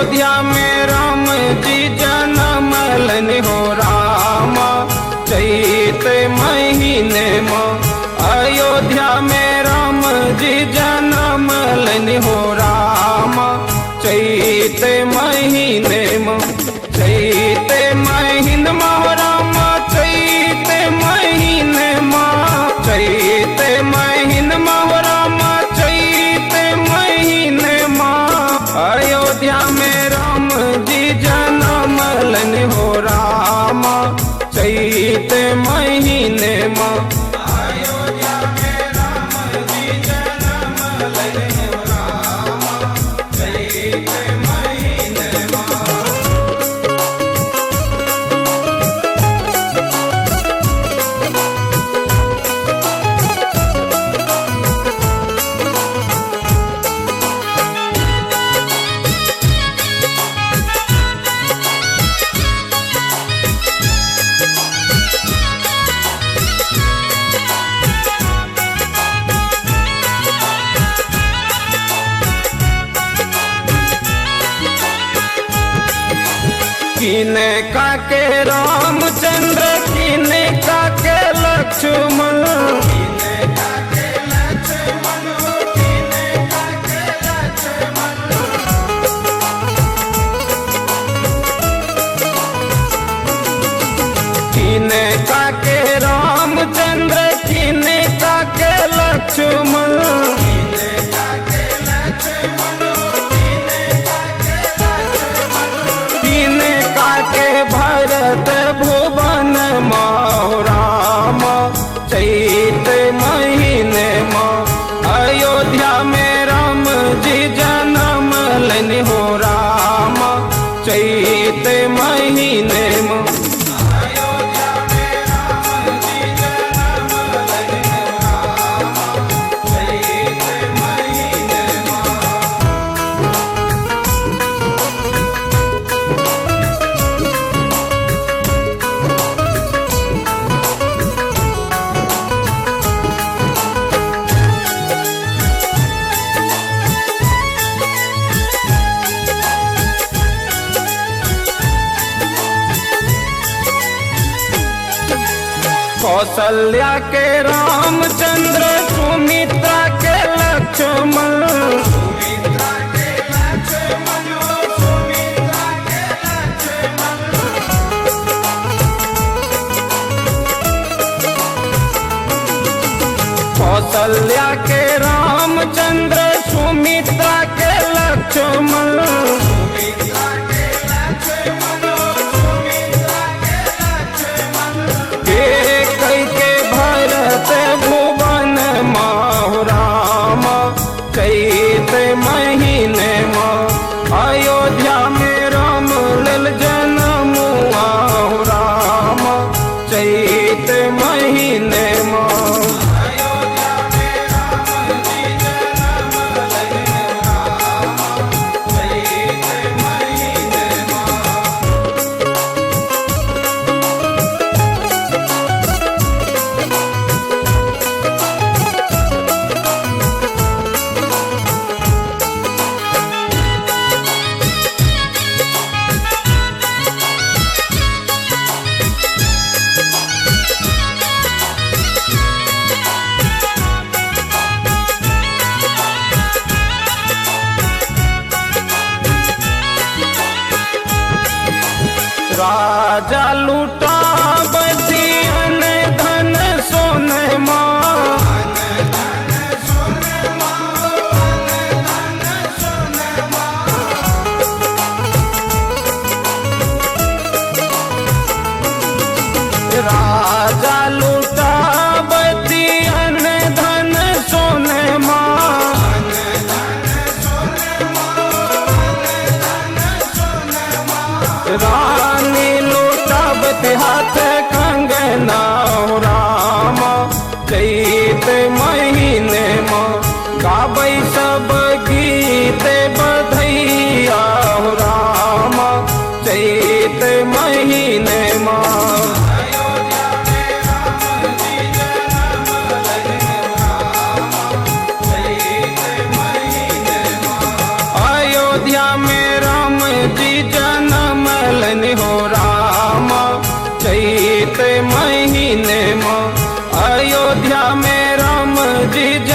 अयोध्या में राम जी जन्म लेने हो राम चैत महीने में। अयोध्या में राम जी जन्म लेने हो राम चैत महीने में। चैत महीने में हो राम चैत महीने में। चैत महीने में हो राम चैत महीने में। अयोध्या में राम जी जन्म लेने हो राम चैत महीने में। किने का के रामचंद्र किने का के लक्ष्मण। किने का के रामचंद्र किने का के लक्ष्मण। भरत भुवन मो राम चैत महीने में। अयोध्या में राम जी जन्म लेने हो राम चैत महीने में। कौशल्या के रामचंद्र सुमित्रा के लक्ष्मण। कौशल्या के रामचंद्र सुमित्रा के लक्ष्मण। भुवन मो राम चैत महीने में। अयोध्या में राम लल जन्म राम चैत महीने में। राजा लूटा बचियन धन सोने राजा लूटा बचियन धन सोने रानी लूटा बतिहा जी